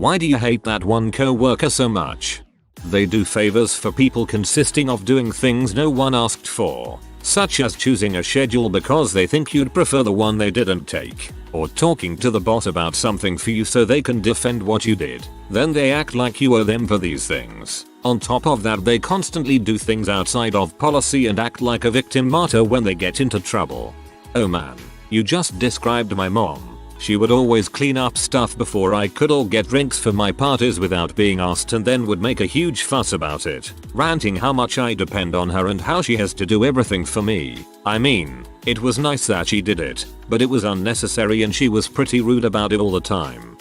Why do you hate that one coworker so much? They do favors for people consisting of doing things no one asked for, such as choosing a schedule because they think you'd prefer the one they didn't take, or talking to the boss about something for you so they can defend what you did. Then they act like you owe them for these things. On top of that, they constantly do things outside of policy and act like a victim martyr when they get into trouble. Oh man, you just described my mom. She would always clean up stuff before I could or get drinks for my parties without being asked, and then would make a huge fuss about it, ranting how much I depend on her and how she has to do everything for me. I mean, it was nice that she did it, but it was unnecessary and she was pretty rude about it all the time.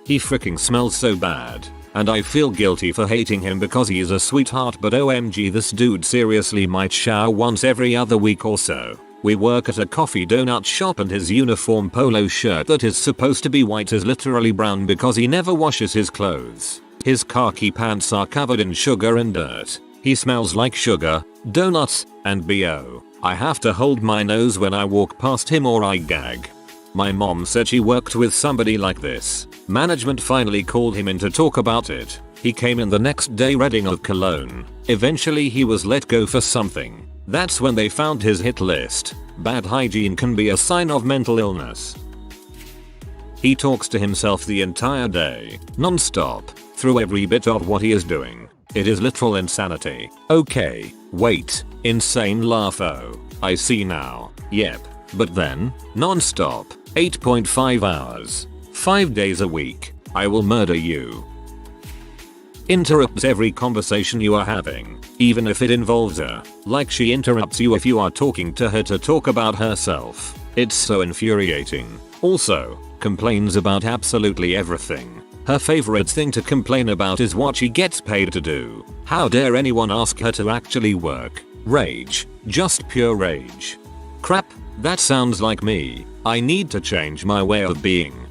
He freaking smells so bad, and I feel guilty for hating him because he is a sweetheart, but OMG, this dude seriously might shower once every other week or so. We work at a coffee donut shop and his uniform polo shirt that is supposed to be white is literally brown because he never washes his clothes. His khaki pants are covered in sugar and dirt. He smells like sugar, donuts, and BO. I have to hold my nose when I walk past him or I gag. My mom said she worked with somebody like this. Management finally called him in to talk about it. He came in the next day redding of cologne. Eventually he was let go for something. That's when they found his hit list. Bad hygiene can be a sign of mental illness. He talks to himself the entire day, non-stop, through every bit of what he is doing. It is literal insanity. Okay, wait, insane laugh. Oh, I see now. Yep, but then, non-stop, 8.5 hours, 5 days a week. I will murder you. Interrupts every conversation you are having, even if it involves her, like she interrupts you if you are talking to her to talk about herself. It's so infuriating. Also, complains about absolutely everything. Her favorite thing to complain about is what she gets paid to do. How dare anyone ask her to actually work? Rage. Just pure rage. Crap, that sounds like me. I need to change my way of being.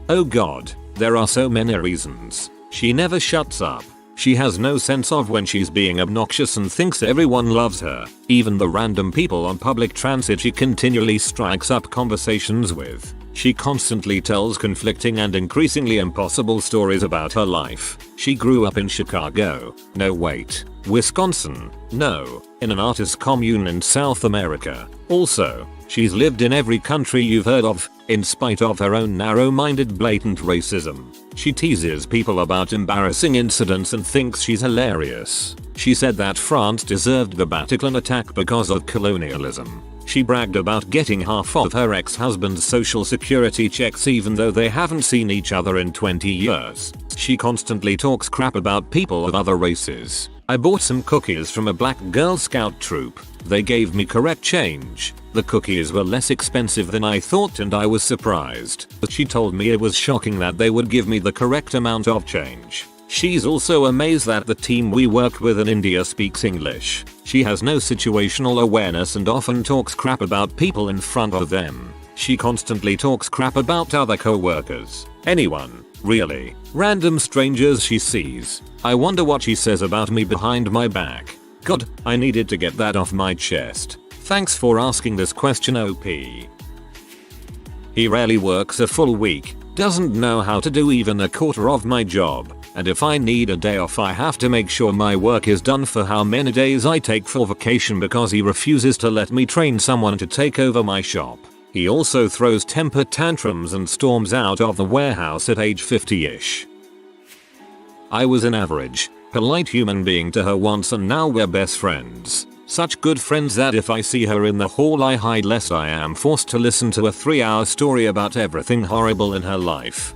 Oh god, there are so many reasons. She never shuts up. She has no sense of when she's being obnoxious and thinks everyone loves her. Even the random people on public transit she continually strikes up conversations with. She constantly tells conflicting and increasingly impossible stories about her life. She grew up in Chicago. No wait. Wisconsin. No. In an artist commune in South America. Also, she's lived in every country you've heard of, in spite of her own narrow-minded blatant racism. She teases people about embarrassing incidents and thinks she's hilarious. She said that France deserved the Bataclan attack because of colonialism. She bragged about getting half of her ex-husband's social security checks even though they haven't seen each other in 20 years. She constantly talks crap about people of other races. I bought some cookies from a black Girl Scout troop. They gave me correct change. The cookies were less expensive than I thought and I was surprised. But she told me it was shocking that they would give me the correct amount of change. She's also amazed that the team we work with in India speaks English. She has no situational awareness and often talks crap about people in front of them. She constantly talks crap about other coworkers. Anyone, really. Random strangers she sees. I wonder what she says about me behind my back. God, I needed to get that off my chest. Thanks for asking this question, OP. He rarely works a full week, doesn't know how to do even a quarter of my job, and if I need a day off I have to make sure my work is done for how many days I take for vacation because he refuses to let me train someone to take over my shop. He also throws temper tantrums and storms out of the warehouse at age 50-ish. I was an average, polite human being to her once and now we're best friends. Such good friends that if I see her in the hall I hide lest I am forced to listen to a 3-hour story about everything horrible in her life.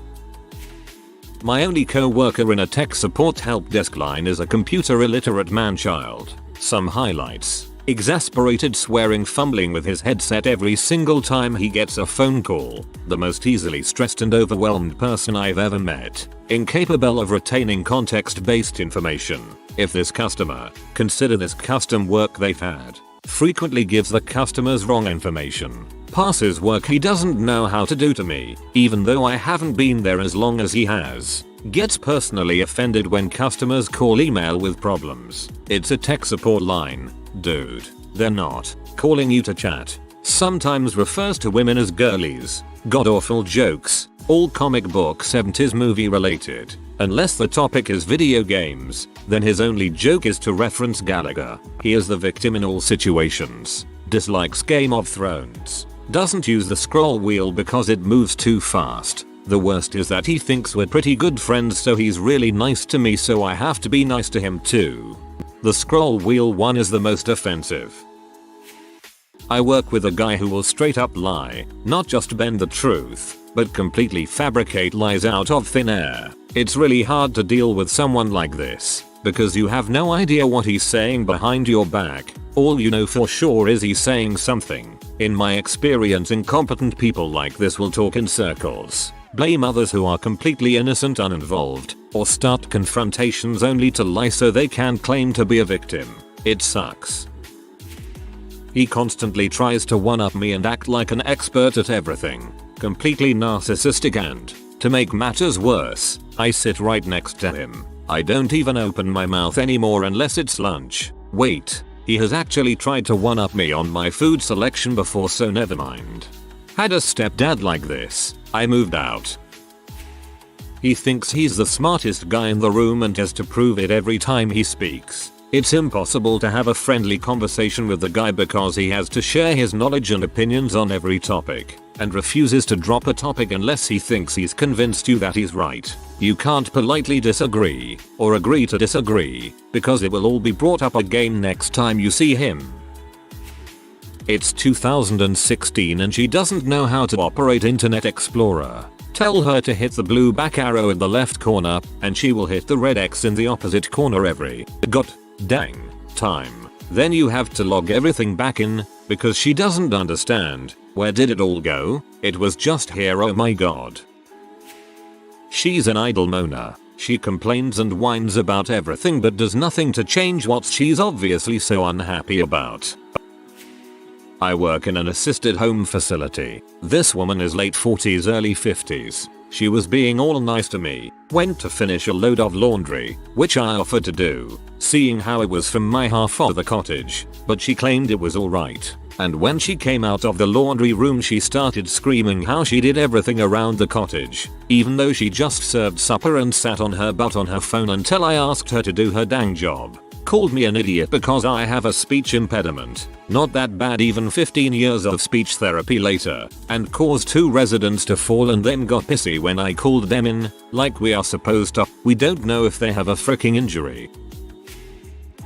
My only co-worker in a tech support help desk line is a computer illiterate man-child. Some highlights. Exasperated swearing, fumbling with his headset every single time he gets a phone call. The most easily stressed and overwhelmed person I've ever met. Incapable of retaining context-based information. If this customer, consider this custom work they've had. Frequently gives the customers wrong information. Passes work he doesn't know how to do to me, even though I haven't been there as long as he has. Gets personally offended when customers call email with problems. It's a tech support line. Dude, they're not calling you to chat. Sometimes refers to women as girlies. God awful jokes. All comic book 70s movie related. Unless the topic is video games, then his only joke is to reference Gallagher. He is the victim in all situations. Dislikes Game of Thrones. Doesn't use the scroll wheel because it moves too fast. The worst is that he thinks we're pretty good friends, so he's really nice to me, so I have to be nice to him too. The scroll wheel one is the most offensive. I work with a guy who will straight up lie, not just bend the truth, but completely fabricate lies out of thin air. It's really hard to deal with someone like this, because you have no idea what he's saying behind your back. All you know for sure is he's saying something. In my experience, incompetent people like this will talk in circles, blame others who are completely innocent, uninvolved, or start confrontations only to lie so they can claim to be a victim. It sucks. He constantly tries to one-up me and act like an expert at everything. Completely narcissistic, and, to make matters worse, I sit right next to him. I don't even open my mouth anymore unless it's lunch. Wait, he has actually tried to one-up me on my food selection before, so never mind. Had a stepdad like this, I moved out. He thinks he's the smartest guy in the room and has to prove it every time he speaks. It's impossible to have a friendly conversation with the guy because he has to share his knowledge and opinions on every topic, and refuses to drop a topic unless he thinks he's convinced you that he's right. You can't politely disagree, or agree to disagree, because it will all be brought up again next time you see him. It's 2016 and she doesn't know how to operate Internet Explorer. Tell her to hit the blue back arrow in the left corner, and she will hit the red X in the opposite corner every dang time. Then you have to log everything back in, because she doesn't understand. Where did it all go? It was just here, oh my god. She's an idle moaner. She complains and whines about everything but does nothing to change what she's obviously so unhappy about. I work in an assisted home facility. This woman is late 40s, early 50s. She was being all nice to me, went to finish a load of laundry, which I offered to do, seeing how it was from my half of the cottage, but she claimed it was alright. And when she came out of the laundry room, she started screaming how she did everything around the cottage, even though she just served supper and sat on her butt on her phone until I asked her to do her dang job. Called me an idiot because I have a speech impediment. Not that bad, even 15 years of speech therapy later, and caused 2 residents to fall and then got pissy when I called them in, like we are supposed to. We don't know if they have a freaking injury.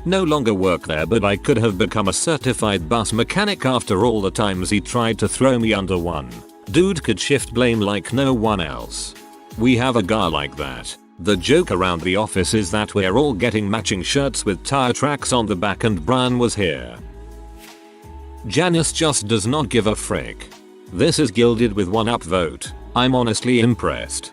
No longer work there, but I could have become a certified bus mechanic after all the times he tried to throw me under one. Dude could shift blame like no one else. We have a guy like that. The joke around the office is that we're all getting matching shirts with tire tracks on the back, and Brian was here. Janice just does not give a frick. This is gilded with one upvote. I'm honestly impressed.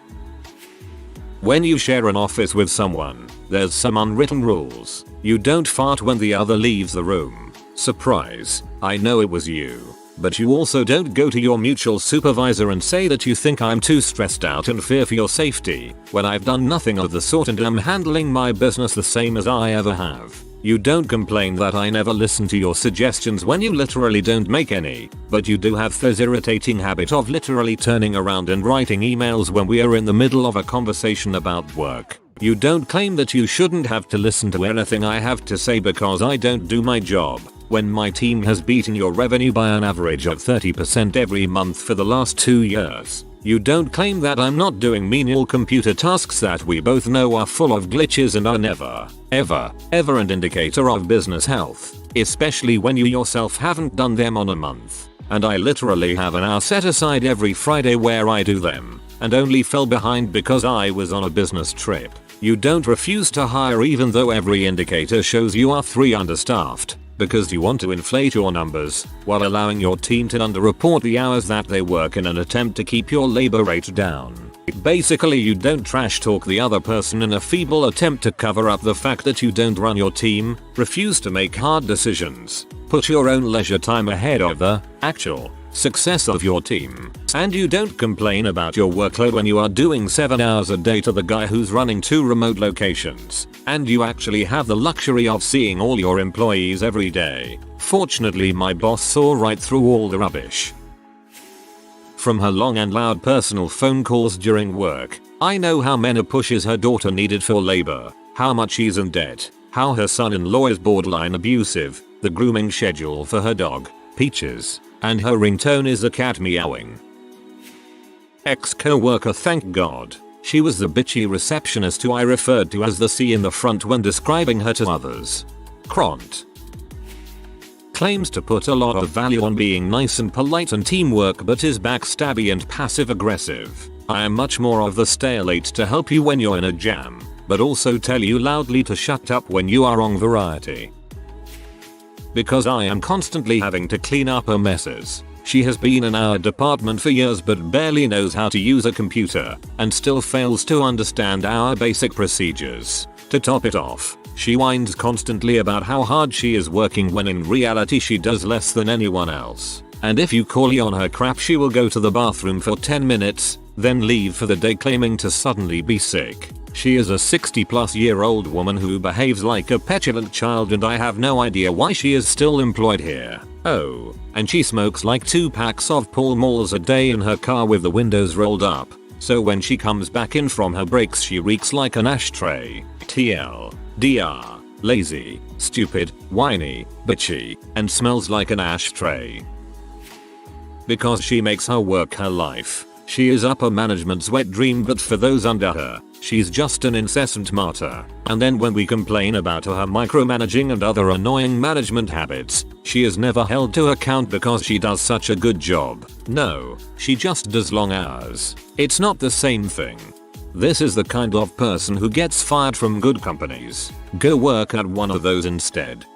When you share an office with someone, there's some unwritten rules. You don't fart when the other leaves the room. Surprise, I know it was you. But you also don't go to your mutual supervisor and say that you think I'm too stressed out and fear for your safety, when I've done nothing of the sort and am handling my business the same as I ever have. You don't complain that I never listen to your suggestions when you literally don't make any, but you do have this irritating habit of literally turning around and writing emails when we are in the middle of a conversation about work. You don't claim that you shouldn't have to listen to anything I have to say because I don't do my job, when my team has beaten your revenue by an average of 30% every month for the last 2 years. You don't claim that I'm not doing menial computer tasks that we both know are full of glitches and are never, ever an indicator of business health, especially when you yourself haven't done them on a month. And I literally have an hour set aside every Friday where I do them, and only fell behind because I was on a business trip. You don't refuse to hire even though every indicator shows you are 3 understaffed, because you want to inflate your numbers, while allowing your team to underreport the hours that they work in an attempt to keep your labor rate down. Basically, you don't trash talk the other person in a feeble attempt to cover up the fact that you don't run your team, refuse to make hard decisions, put your own leisure time ahead of the actual success of your team, and you don't complain about your workload when you are doing 7 hours a day to the guy who's running 2 remote locations, and you actually have the luxury of seeing all your employees every day. Fortunately, my boss saw right through all the rubbish. from her long and loud personal phone calls during work. I know how menopause her daughter needed for labor, how much she's in debt, how her son-in-law is borderline abusive, the grooming schedule for her dog, Peaches, and her ringtone is a cat meowing. Ex-coworker, thank God. She was the bitchy receptionist who I referred to as the C in the front when describing her to others. Cront. Claims to put a lot of value on being nice and polite and teamwork but is backstabby and passive aggressive. I am much more of the stay late to help you when you're in a jam, but also tell you loudly to shut up when you are wrong variety. Because I am constantly having to clean up her messes. She has been in our department for years but barely knows how to use a computer and still fails to understand our basic procedures. To top it off, she whines constantly about how hard she is working when in reality she does less than anyone else. And if you call on her crap, she will go to the bathroom for 10 minutes, then leave for the day claiming to suddenly be sick. She is a 60-plus-year-old woman who behaves like a petulant child and I have no idea why she is still employed here. Oh, and she smokes like 2 packs of Pall Malls a day in her car with the windows rolled up. So when she comes back in from her breaks she reeks like an ashtray. TL. DR. Lazy, stupid, whiny, bitchy, and smells like an ashtray. Because she makes her work her life. She is upper management's wet dream, but for those under her, she's just an incessant martyr. And then when we complain about her micromanaging and other annoying management habits, she is never held to account because she does such a good job. No, she just does long hours. It's not the same thing. This is the kind of person who gets fired from good companies. Go work at one of those instead.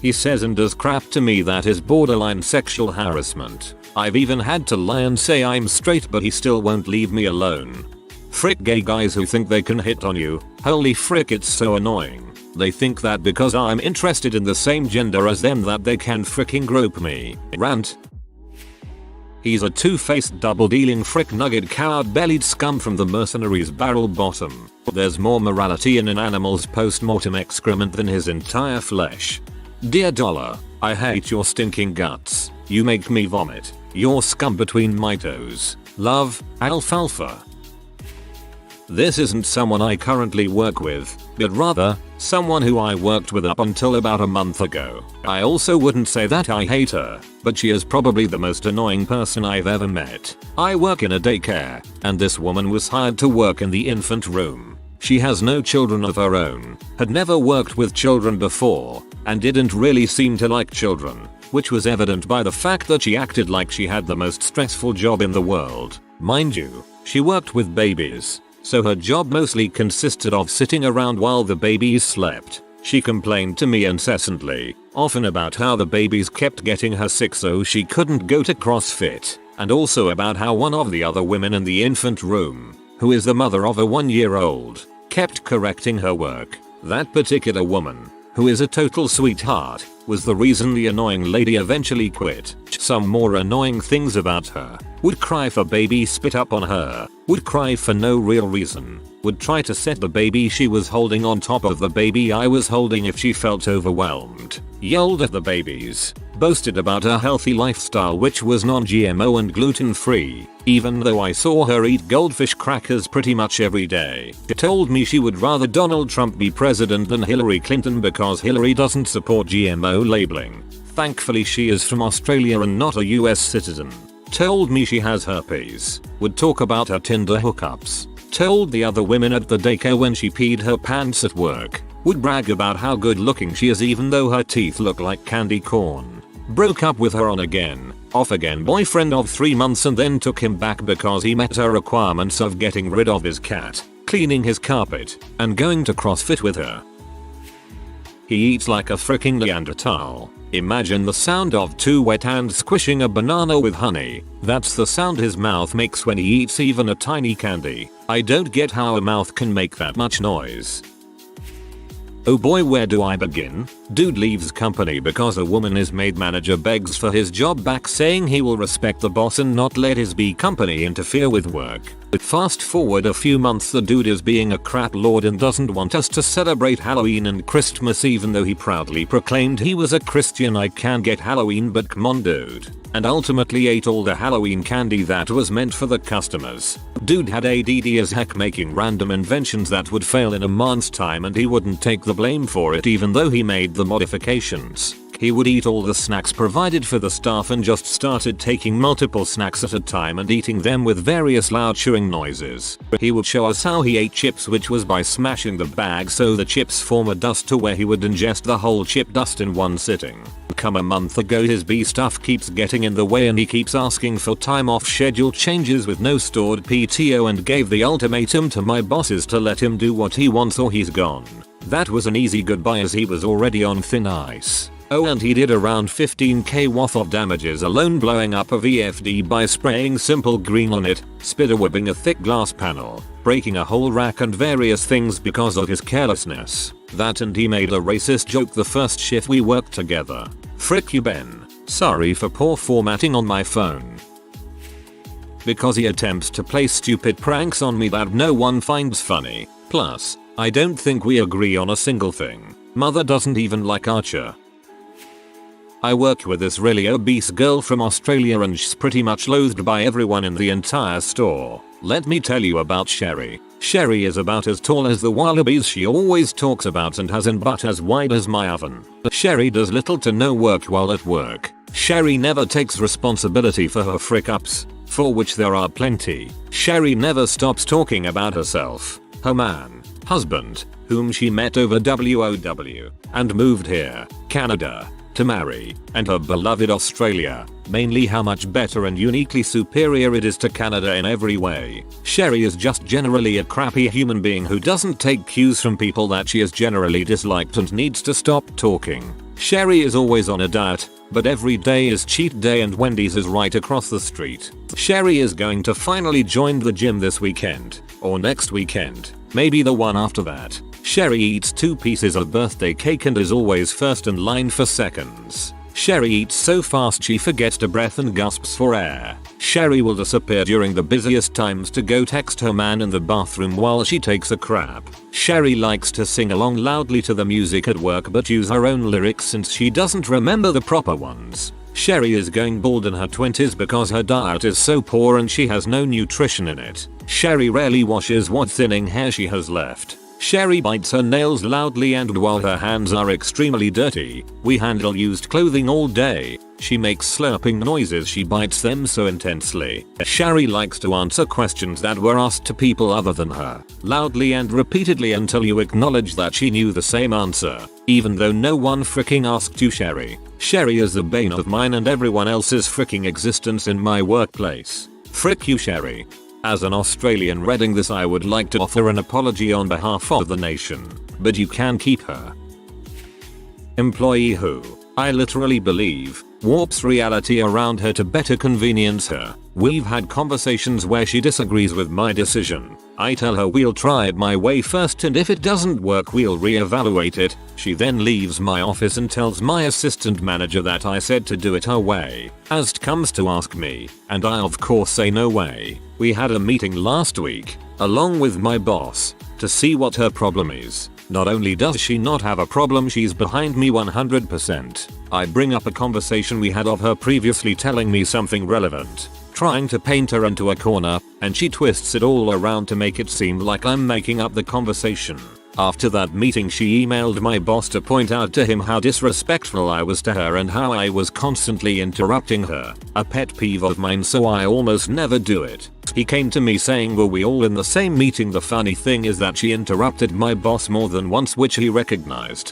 He says and does crap to me that is borderline sexual harassment. I've even had to lie and say I'm straight but he still won't leave me alone. Frick gay guys who think they can hit on you. Holy frick, it's so annoying. They think that because I'm interested in the same gender as them that they can fricking grope me. Rant. He's a two-faced double-dealing frick nugget coward-bellied scum from the mercenaries barrel bottom. There's more morality in an animal's post-mortem excrement than his entire flesh. Dear Dollar, I hate your stinking guts. You make me vomit. You're scum between my toes. Love, Alfalfa. This isn't someone I currently work with, but rather, someone who I worked with up until about a month ago. I also wouldn't say that I hate her, but she is probably the most annoying person I've ever met. I work in a daycare, and this woman was hired to work in the infant room. She has no children of her own, had never worked with children before, and didn't really seem to like children, which was evident by the fact that she acted like she had the most stressful job in the world. Mind you, she worked with babies. So her job mostly consisted of sitting around while the babies slept. She complained to me incessantly, often about how the babies kept getting her sick so she couldn't go to CrossFit, and also about how one of the other women in the infant room, who is the mother of a 1-year-old, kept correcting her work. That particular woman, who is a total sweetheart, was the reason the annoying lady eventually quit. Some more annoying things about her. Would cry if a baby spit up on her. Would cry for no real reason. Would try to set the baby she was holding on top of the baby I was holding if she felt overwhelmed. Yelled at the babies. Boasted about her healthy lifestyle which was non-GMO and gluten-free, even though I saw her eat goldfish crackers pretty much every day. Told me she would rather Donald Trump be president than Hillary Clinton because Hillary doesn't support GMO labeling. Thankfully she is from Australia and not a US citizen. Told me she has herpes. Would talk about her Tinder hookups. Told the other women at the daycare when she peed her pants at work. Would brag about how good looking she is even though her teeth look like candy corn. Broke up with her on again, off again boyfriend of 3 months and then took him back because he met her requirements of getting rid of his cat, cleaning his carpet, and going to CrossFit with her. He eats like a freaking Neanderthal. Imagine the sound of 2 wet hands squishing a banana with honey. That's the sound his mouth makes when he eats even a tiny candy. I don't get how a mouth can make that much noise. Oh boy, where do I begin? Dude leaves company because a woman his maid manager begs for his job back, saying he will respect the boss and not let his B company interfere with work. Fast forward a few months, the dude is being a crap lord and doesn't want us to celebrate Halloween and Christmas even though he proudly proclaimed he was a Christian. I can get Halloween but come on dude. And ultimately ate all the Halloween candy that was meant for the customers. Dude had ADD as heck, making random inventions that would fail in a month's time and he wouldn't take the blame for it even though he made the modifications. He would eat all the snacks provided for the staff and just started taking multiple snacks at a time and eating them with various loud chewing noises. He would show us how he ate chips, which was by smashing the bag so the chips form a dust to where he would ingest the whole chip dust in one sitting. Come a month ago, his B stuff keeps getting in the way and he keeps asking for time off, schedule changes with no stored PTO, and gave the ultimatum to my bosses to let him do what he wants or he's gone. That was an easy goodbye as he was already on thin ice. Oh, and he did around 15k worth of damages alone, blowing up a VFD by spraying simple green on it, spider webbing a thick glass panel, breaking a whole rack and various things because of his carelessness. That and he made a racist joke the first shift we worked together. Frick you Ben. Sorry for poor formatting on my phone. Because he attempts to play stupid pranks on me that no one finds funny. Plus, I don't think we agree on a single thing. Mother doesn't even like Archer. I work with this really obese girl from Australia and she's pretty much loathed by everyone in the entire store. Let me tell you about Sherry. Sherry is about as tall as the wallabies she always talks about and has an butt as wide as my oven. Sherry does little to no work while at work. Sherry never takes responsibility for her frick ups, for which there are plenty. Sherry never stops talking about herself, her man, husband, whom she met over WOW, and moved here, Canada, to marry, and her beloved Australia, mainly how much better and uniquely superior it is to Canada in every way. Sherry is just generally a crappy human being who doesn't take cues from people that she is generally disliked and needs to stop talking. Sherry is always on a diet, but every day is cheat day and Wendy's is right across the street. Sherry is going to finally join the gym this weekend, or next weekend, maybe the one after that. Sherry eats 2 pieces of birthday cake and is always first in line for seconds. Sherry eats so fast she forgets to breath and gasps for air. Sherry will disappear during the busiest times to go text her man in the bathroom while she takes a crap. Sherry likes to sing along loudly to the music at work but use her own lyrics since she doesn't remember the proper ones. Sherry is going bald in her 20s because her diet is so poor and she has no nutrition in it. Sherry rarely washes what thinning hair she has left. Sherry bites her nails loudly and while her hands are extremely dirty, we handle used clothing all day. She makes slurping noises, she bites them so intensely. Sherry likes to answer questions that were asked to people other than her, loudly and repeatedly until you acknowledge that she knew the same answer, even though no one fricking asked you. Sherry is the bane of mine and everyone else's fricking existence in my workplace. Frick you Sherry. As an Australian reading this, I would like to offer an apology on behalf of the nation, but you can keep her. Employee who, I literally believe, warps reality around her to better convenience her. We've had conversations where she disagrees with my decision. I tell her we'll try it my way first and if it doesn't work we'll reevaluate it. She then leaves my office and tells my assistant manager that I said to do it her way. Ast comes to ask me, and I of course say no way. We had a meeting last week, along with my boss, to see what her problem is. Not only does she not have a problem, she's behind me 100%. I bring up a conversation we had of her previously telling me something relevant, trying to paint her into a corner, and she twists it all around to make it seem like I'm making up the conversation. After that meeting she emailed my boss to point out to him how disrespectful I was to her and how I was constantly interrupting her, a pet peeve of mine so I almost never do it. He came to me saying were we all in the same meeting. The funny thing is that she interrupted my boss more than once, which he recognized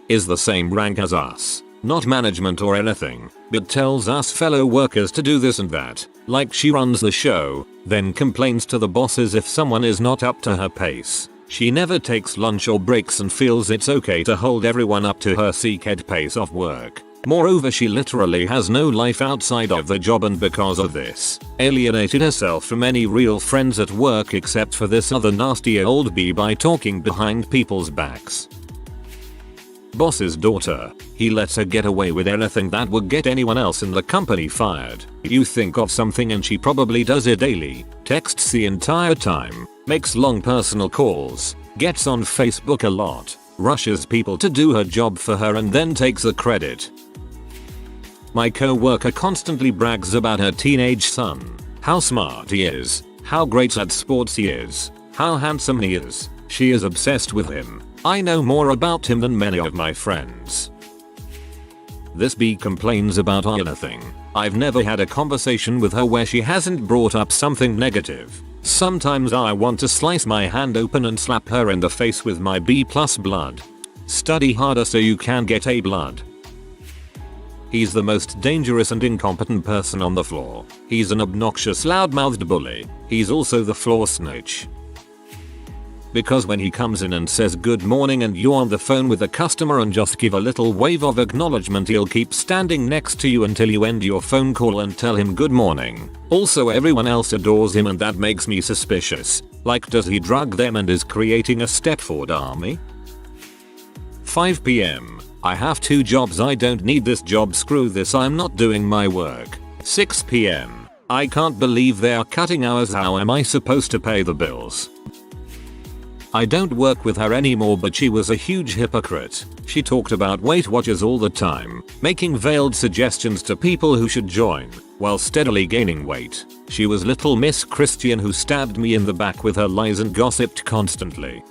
is the same rank as us. Not management or anything, but tells us fellow workers to do this and that, like she runs the show, then complains to the bosses if someone is not up to her pace. She never takes lunch or breaks and feels it's okay to hold everyone up to her sickhead pace of work. Moreover, she literally has no life outside of the job and because of this, alienated herself from any real friends at work except for this other nasty old bee by talking behind people's backs. Boss's daughter. He lets her get away with anything that would get anyone else in the company fired. You think of something and she probably does it daily. Texts the entire time. Makes long personal calls. Gets on Facebook a lot. Rushes people to do her job for her and then takes the credit. My coworker constantly brags about her teenage son. How smart he is. How great at sports he is. How handsome he is. She is obsessed with him. I know more about him than many of my friends. This bee complains about anything. I've never had a conversation with her where she hasn't brought up something negative. Sometimes I want to slice my hand open and slap her in the face with my B+ blood. Study harder so you can get A blood. He's the most dangerous and incompetent person on the floor. He's an obnoxious loudmouthed bully. He's also the floor snitch. Because when he comes in and says good morning and you're on the phone with the customer and just give a little wave of acknowledgement, he'll keep standing next to you until you end your phone call and tell him good morning. Also, everyone else adores him and that makes me suspicious. Like, does he drug them and is creating a Stepford army? 5 PM. I have 2 jobs. I don't need this job. Screw this. I'm not doing my work. 6 PM. I can't believe they are cutting hours. How am I supposed to pay the bills? I don't work with her anymore, but she was a huge hypocrite. She talked about Weight Watchers all the time, making veiled suggestions to people who should join, while steadily gaining weight. She was Little Miss Christian who stabbed me in the back with her lies and gossiped constantly.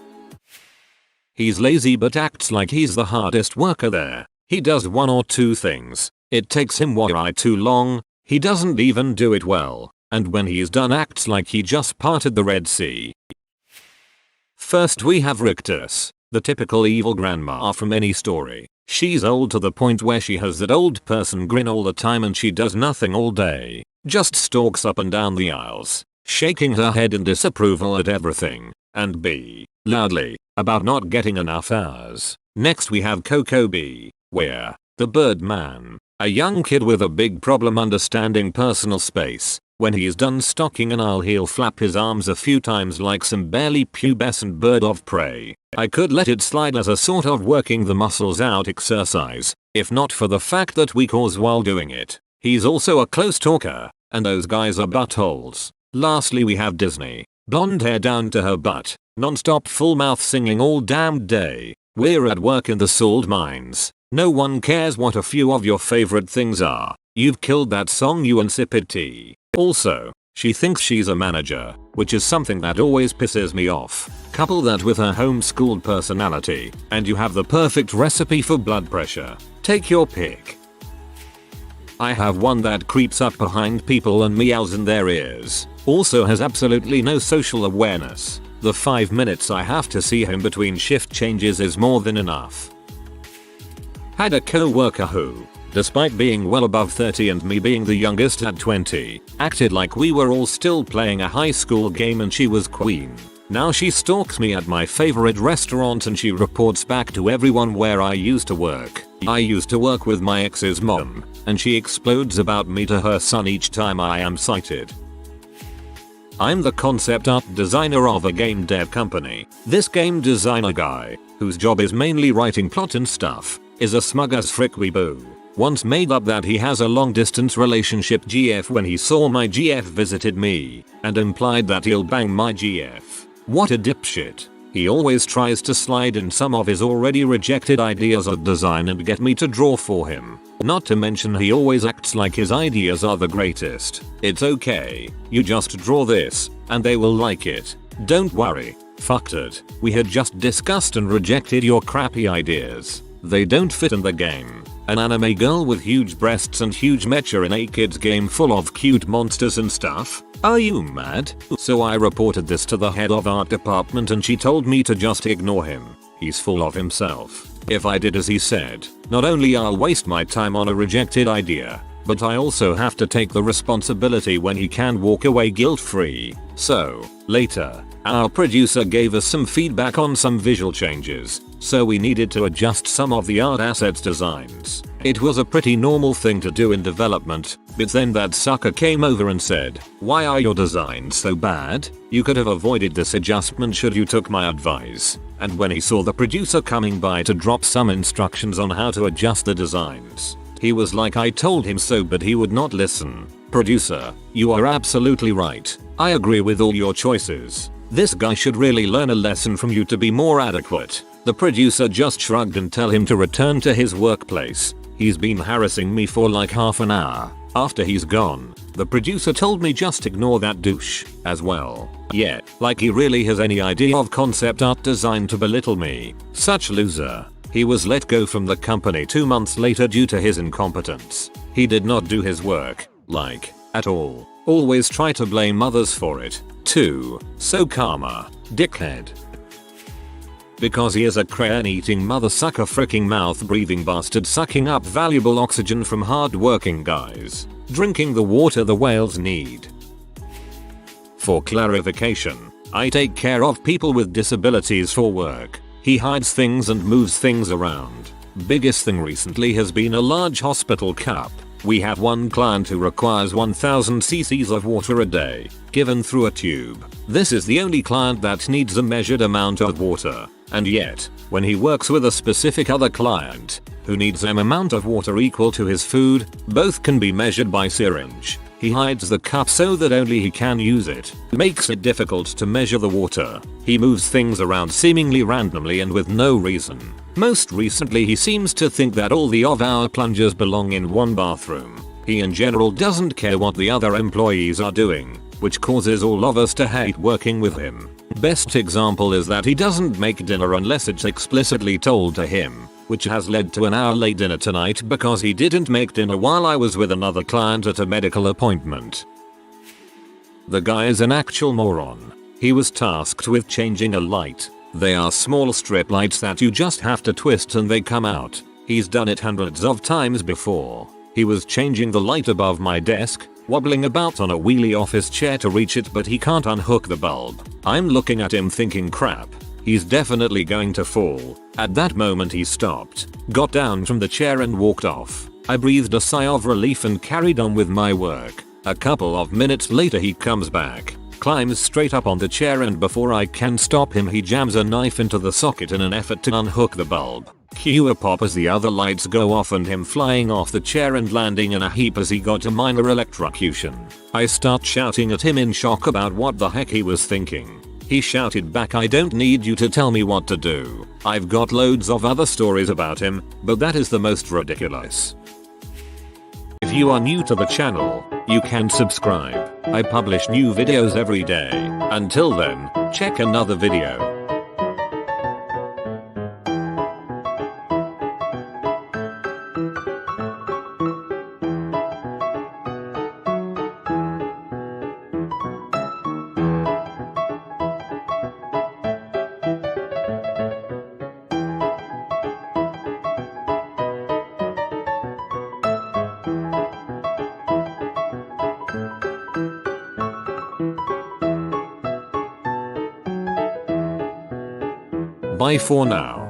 He's lazy but acts like he's the hardest worker there. He does 1 or 2 things. It takes him way too long. He doesn't even do it well. And when he's done, acts like he just parted the Red Sea. First we have Rictus, the typical evil grandma from any story. She's old to the point where she has that old person grin all the time and she does nothing all day. Just stalks up and down the aisles, shaking her head in disapproval at everything, and B, loudly, about not getting enough hours. Next we have Coco B, where, the Birdman, a young kid with a big problem understanding personal space. When he's done stocking an aisle, he'll flap his arms a few times like some barely pubescent bird of prey. I could let it slide as a sort of working the muscles out exercise, if not for the fact that we cause while doing it. He's also a close talker, and those guys are buttholes. Lastly we have Disney. Blonde hair down to her butt, non-stop full mouth singing all damn day. We're at work in the salt mines. No one cares what a few of your favorite things are. You've killed that song, you insipid tea. Also, she thinks she's a manager, which is something that always pisses me off. Couple that with her homeschooled personality, and you have the perfect recipe for blood pressure. Take your pick. I have one that creeps up behind people and meows in their ears. Also has absolutely no social awareness. The 5 minutes I have to see him between shift changes is more than enough. Had a coworker who, despite being well above 30 and me being the youngest at 20, acted like we were all still playing a high school game and she was queen. Now she stalks me at my favorite restaurant and she reports back to everyone where I used to work. I used to work with my ex's mom, and she explodes about me to her son each time I am cited. I'm the concept art designer of a game dev company. This game designer guy, whose job is mainly writing plot and stuff, is a smug as frick weeboo. Once made up that he has a long distance relationship GF when he saw my GF visited me, and implied that he'll bang my GF. What a dipshit. He always tries to slide in some of his already rejected ideas of design and get me to draw for him. Not to mention he always acts like his ideas are the greatest. It's okay, you just draw this, and they will like it. Don't worry. Fucked it. We had just discussed and rejected your crappy ideas. They don't fit in the game. An anime girl with huge breasts and huge mecha in a kids game full of cute monsters and stuff? Are you mad? So I reported this to the head of art department and she told me to just ignore him. He's full of himself. If I did as he said, not only I'll waste my time on a rejected idea, but I also have to take the responsibility when he can walk away guilt-free. So, later, our producer gave us some feedback on some visual changes, so we needed to adjust some of the art assets designs. It was a pretty normal thing to do in development, but then that sucker came over and said, "Why are your designs so bad? You could have avoided this adjustment should you took my advice." and when he saw the producer coming by to drop some instructions on how to adjust the designs, he was like, I told him so, but he would not listen. Producer, you are absolutely right. I agree with all your choices. This guy should really learn a lesson from you to be more adequate. The producer just shrugged and tell him to return to his workplace. He's been harassing me for like half an hour. After he's gone, the producer told me just ignore that douche as well. Yeah, like he really has any idea of concept art design to belittle me. Such loser. He was let go from the company 2 months later due to his incompetence. He did not do his work, like, at all. Always try to blame others for it, too. So karma, dickhead. Because he is a crayon-eating mother-sucker freaking mouth-breathing bastard sucking up valuable oxygen from hard-working guys, drinking the water the whales need. For clarification, I take care of people with disabilities for work. He hides things and moves things around. Biggest thing recently has been a large hospital cup. We have one client who requires 1000 cc's of water a day, given through a tube. This is the only client that needs a measured amount of water. And yet, when he works with a specific other client, who needs an amount of water equal to his food, both can be measured by syringe. He hides the cup so that only he can use it. Makes it difficult to measure the water. He moves things around seemingly randomly and with no reason. Most recently he seems to think that all of our plungers belong in one bathroom. He in general doesn't care what the other employees are doing, which causes all of us to hate working with him. Best example is that he doesn't make dinner unless it's explicitly told to him, which has led to an hour late dinner tonight because he didn't make dinner while I was with another client at a medical appointment. The guy is an actual moron. He was tasked with changing a light. They are small strip lights that you just have to twist and they come out. He's done it hundreds of times before. He was changing the light above my desk, wobbling about on a wheelie office chair to reach it, but he can't unhook the bulb. I'm looking at him thinking, crap, he's definitely going to fall. At that moment he stopped, got down from the chair and walked off. I breathed a sigh of relief and carried on with my work. A couple of minutes later he comes back, climbs straight up on the chair, and before I can stop him he jams a knife into the socket in an effort to unhook the bulb. Cue a pop as the other lights go off and him flying off the chair and landing in a heap as he got a minor electrocution. I start shouting at him in shock about what the heck he was thinking. He shouted back, I don't need you to tell me what to do. I've got loads of other stories about him, but that is the most ridiculous. If you are new to the channel, you can subscribe. I publish new videos every day. Until then, check another video. Bye for now.